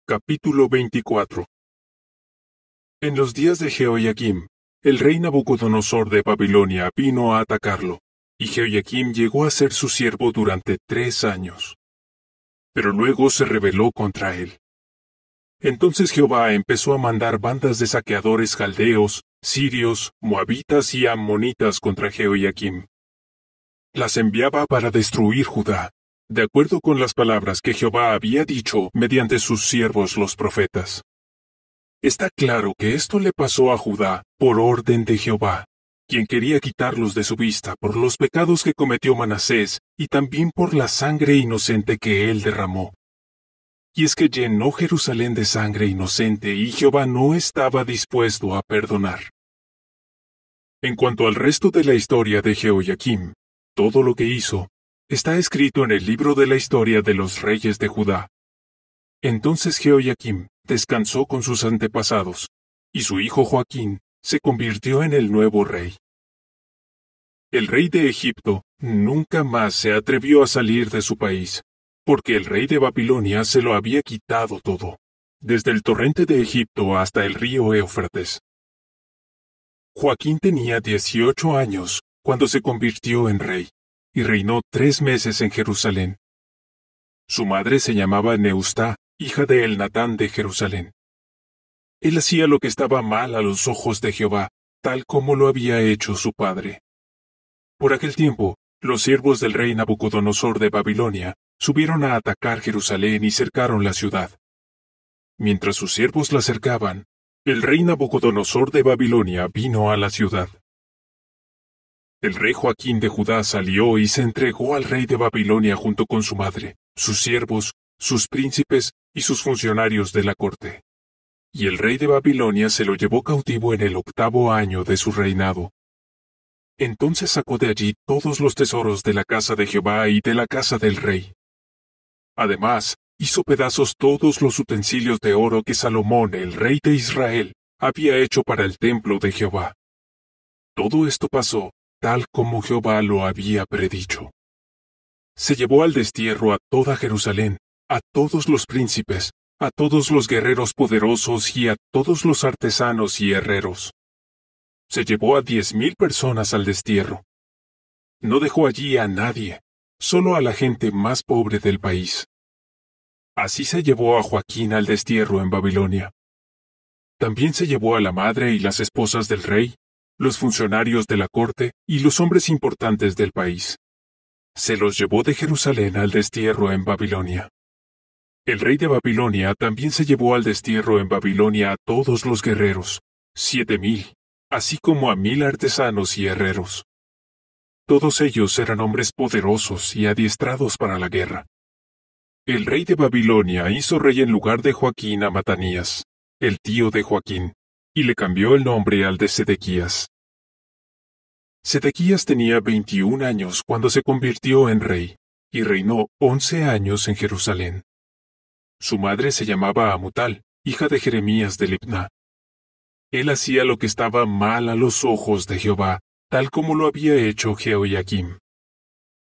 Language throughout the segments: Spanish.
Capítulo 24. En los días de Jehoiakim, el rey Nabucodonosor de Babilonia vino a atacarlo, y Jehoiakim llegó a ser su siervo durante 3 años. Pero luego se rebeló contra él. Entonces Jehová empezó a mandar bandas de saqueadores caldeos, sirios, moabitas y ammonitas contra Jehoiakim. Las enviaba para destruir Judá, de acuerdo con las palabras que Jehová había dicho mediante sus siervos los profetas. Está claro que esto le pasó a Judá por orden de Jehová, quien quería quitarlos de su vista por los pecados que cometió Manasés y también por la sangre inocente que él derramó. Y es que llenó Jerusalén de sangre inocente y Jehová no estaba dispuesto a perdonar. En cuanto al resto de la historia de Jehoiakim, todo lo que hizo está escrito en el libro de la historia de los reyes de Judá. Entonces Jehoiakim descansó con sus antepasados, y su hijo Joaquín se convirtió en el nuevo rey. El rey de Egipto nunca más se atrevió a salir de su país, porque el rey de Babilonia se lo había quitado todo, desde el torrente de Egipto hasta el río Éufrates. Joaquín tenía 18 años cuando se convirtió en rey, y reinó 3 meses en Jerusalén. Su madre se llamaba Neustá, hija de Elnatán de Jerusalén. Él hacía lo que estaba mal a los ojos de Jehová, tal como lo había hecho su padre. Por aquel tiempo, los siervos del rey Nabucodonosor de Babilonia subieron a atacar Jerusalén y cercaron la ciudad. Mientras sus siervos la cercaban, el rey Nabucodonosor de Babilonia vino a la ciudad. El rey Joaquín de Judá salió y se entregó al rey de Babilonia junto con su madre, sus siervos, sus príncipes y sus funcionarios de la corte. Y el rey de Babilonia se lo llevó cautivo en el 8º año de su reinado. Entonces sacó de allí todos los tesoros de la casa de Jehová y de la casa del rey. Además, hizo pedazos todos los utensilios de oro que Salomón, el rey de Israel, había hecho para el templo de Jehová. Todo esto pasó tal como Jehová lo había predicho. Se llevó al destierro a toda Jerusalén, a todos los príncipes, a todos los guerreros poderosos y a todos los artesanos y herreros. Se llevó a 10,000 personas al destierro. No dejó allí a nadie, solo a la gente más pobre del país. Así se llevó a Joaquín al destierro en Babilonia. También se llevó a la madre y las esposas del rey, los funcionarios de la corte y los hombres importantes del país. Se los llevó de Jerusalén al destierro en Babilonia. El rey de Babilonia también se llevó al destierro en Babilonia a todos los guerreros, 7,000, así como a 1,000 artesanos y herreros. Todos ellos eran hombres poderosos y adiestrados para la guerra. El rey de Babilonia hizo rey en lugar de Joaquín a Matanías, el tío de Joaquín, y le cambió el nombre al de Sedequías. Sedequías tenía 21 años cuando se convirtió en rey, y reinó 11 años en Jerusalén. Su madre se llamaba Amutal, hija de Jeremías de Libná. Él hacía lo que estaba mal a los ojos de Jehová, tal como lo había hecho Jehoiakim.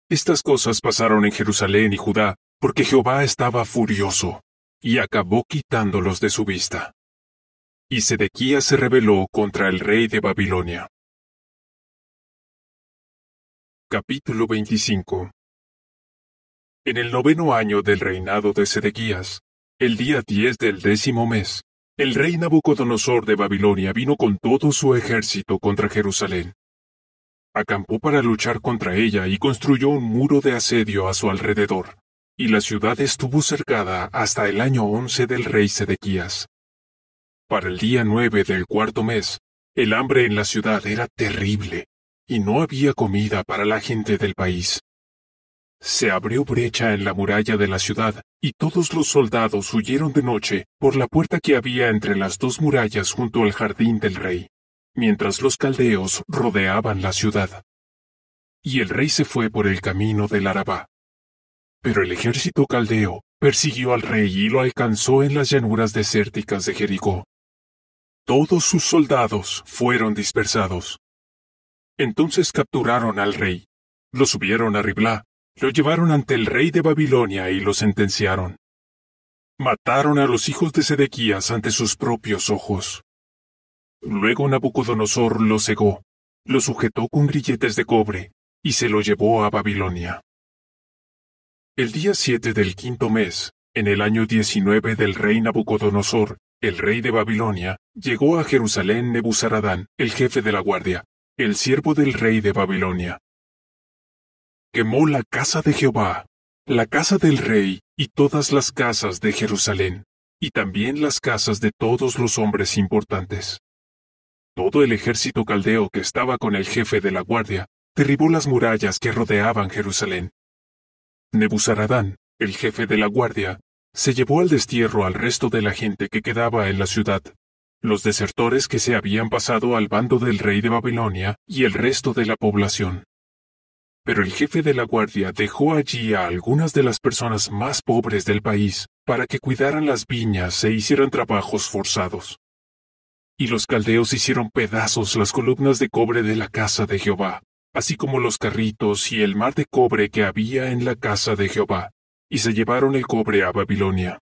Estas cosas pasaron en Jerusalén y Judá, porque Jehová estaba furioso, y acabó quitándolos de su vista. Y Sedequías se rebeló contra el rey de Babilonia. Capítulo 25. En el 9º año del reinado de Sedequías, el día 10 del 10º mes, el rey Nabucodonosor de Babilonia vino con todo su ejército contra Jerusalén. Acampó para luchar contra ella y construyó un muro de asedio a su alrededor, y la ciudad estuvo cercada hasta el año 11 del rey Sedequías. Para el día 9 del 4º mes, el hambre en la ciudad era terrible, y no había comida para la gente del país. Se abrió brecha en la muralla de la ciudad, y todos los soldados huyeron de noche por la puerta que había entre las 2 murallas junto al jardín del rey, mientras los caldeos rodeaban la ciudad. Y el rey se fue por el camino del Arabá. Pero el ejército caldeo persiguió al rey y lo alcanzó en las llanuras desérticas de Jericó. Todos sus soldados fueron dispersados. Entonces capturaron al rey, lo subieron a Riblá, lo llevaron ante el rey de Babilonia y lo sentenciaron. Mataron a los hijos de Sedequías ante sus propios ojos. Luego Nabucodonosor los cegó, lo sujetó con grilletes de cobre, y se lo llevó a Babilonia. El día 7 del quinto mes, en el año 19 del rey Nabucodonosor, el rey de Babilonia, llegó a Jerusalén Nebuzaradán, el jefe de la guardia, el siervo del rey de Babilonia. Quemó la casa de Jehová, la casa del rey y todas las casas de Jerusalén, y también las casas de todos los hombres importantes. Todo el ejército caldeo que estaba con el jefe de la guardia derribó las murallas que rodeaban Jerusalén. Nebuzaradán, el jefe de la guardia, se llevó al destierro al resto de la gente que quedaba en la ciudad, los desertores que se habían pasado al bando del rey de Babilonia y el resto de la población. Pero el jefe de la guardia dejó allí a algunas de las personas más pobres del país para que cuidaran las viñas e hicieran trabajos forzados. Y los caldeos hicieron pedazos las columnas de cobre de la casa de Jehová, así como los carritos y el mar de cobre que había en la casa de Jehová, y se llevaron el cobre a Babilonia.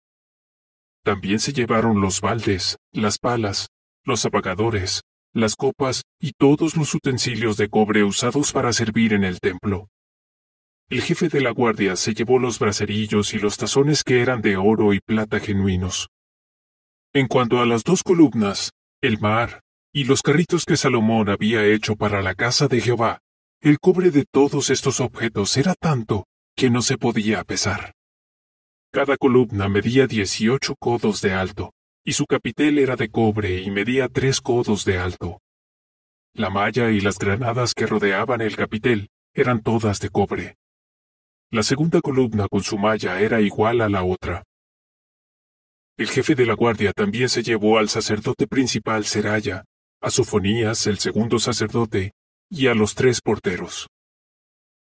También se llevaron los baldes, las palas, los apagadores, las copas y todos los utensilios de cobre usados para servir en el templo. El jefe de la guardia se llevó los braserillos y los tazones que eran de oro y plata genuinos. En cuanto a las dos columnas, el mar y los carritos que Salomón había hecho para la casa de Jehová, el cobre de todos estos objetos era tanto que no se podía pesar. Cada columna medía 18 codos de alto, y su capitel era de cobre y medía 3 codos de alto. La malla y las granadas que rodeaban el capitel eran todas de cobre. La segunda columna con su malla era igual a la otra. El jefe de la guardia también se llevó al sacerdote principal Seraya, a Sofonías, el segundo sacerdote, y a los 3 porteros.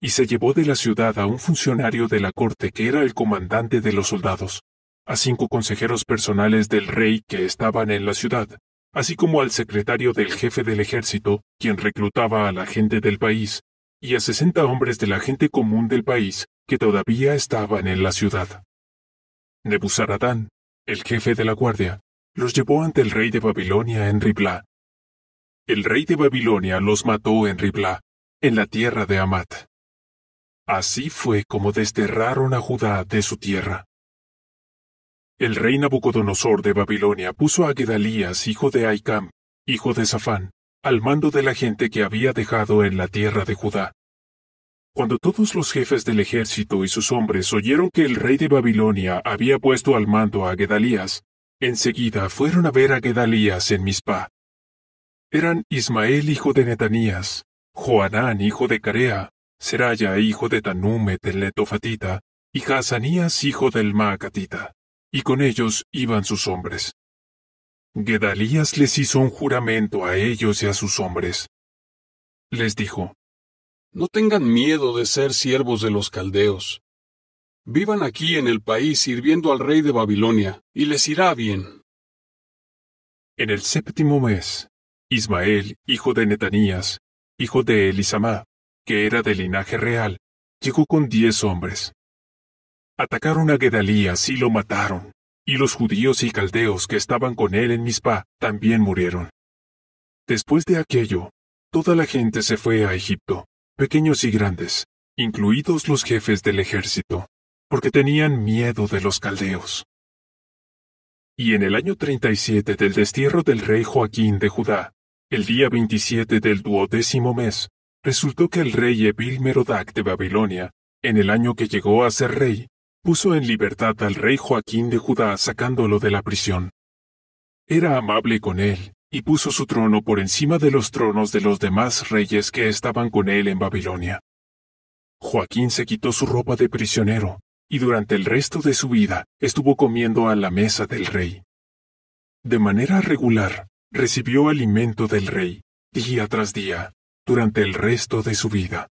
Y se llevó de la ciudad a un funcionario de la corte que era el comandante de los soldados, a 5 consejeros personales del rey que estaban en la ciudad, así como al secretario del jefe del ejército, quien reclutaba a la gente del país, y a 60 hombres de la gente común del país que todavía estaban en la ciudad. Nebuzaradán, el jefe de la guardia, los llevó ante el rey de Babilonia en Riblá. El rey de Babilonia los mató en Riblá, en la tierra de Amat. Así fue como desterraron a Judá de su tierra. El rey Nabucodonosor de Babilonia puso a Gedalías, hijo de Ahicam, hijo de Safán, al mando de la gente que había dejado en la tierra de Judá. Cuando todos los jefes del ejército y sus hombres oyeron que el rey de Babilonia había puesto al mando a Gedalías, enseguida fueron a ver a Gedalías en Mizpá. Eran Ismael, hijo de Netanías, Johanán, hijo de Carea, Seraya, hijo de Tanúmet el Netofatita, y Hazanías, hijo del Maacatita, y con ellos iban sus hombres. Gedalías les hizo un juramento a ellos y a sus hombres. Les dijo: No tengan miedo de ser siervos de los caldeos. Vivan aquí en el país sirviendo al rey de Babilonia, y les irá bien. En el 7º mes, Ismael, hijo de Netanías, hijo de Elisamá, que era de linaje real, llegó con 10 hombres. Atacaron a Gedalías y lo mataron, y los judíos y caldeos que estaban con él en Mizpá también murieron. Después de aquello, toda la gente se fue a Egipto, pequeños y grandes, incluidos los jefes del ejército, porque tenían miedo de los caldeos. Y en el año 37 del destierro del rey Joaquín de Judá, el día 27 del 12º mes, resultó que el rey Evil-Merodach de Babilonia, en el año que llegó a ser rey, puso en libertad al rey Joaquín de Judá sacándolo de la prisión. Era amable con él, y puso su trono por encima de los tronos de los demás reyes que estaban con él en Babilonia. Joaquín se quitó su ropa de prisionero, y durante el resto de su vida estuvo comiendo a la mesa del rey. De manera regular, recibió alimento del rey, día tras día, durante el resto de su vida.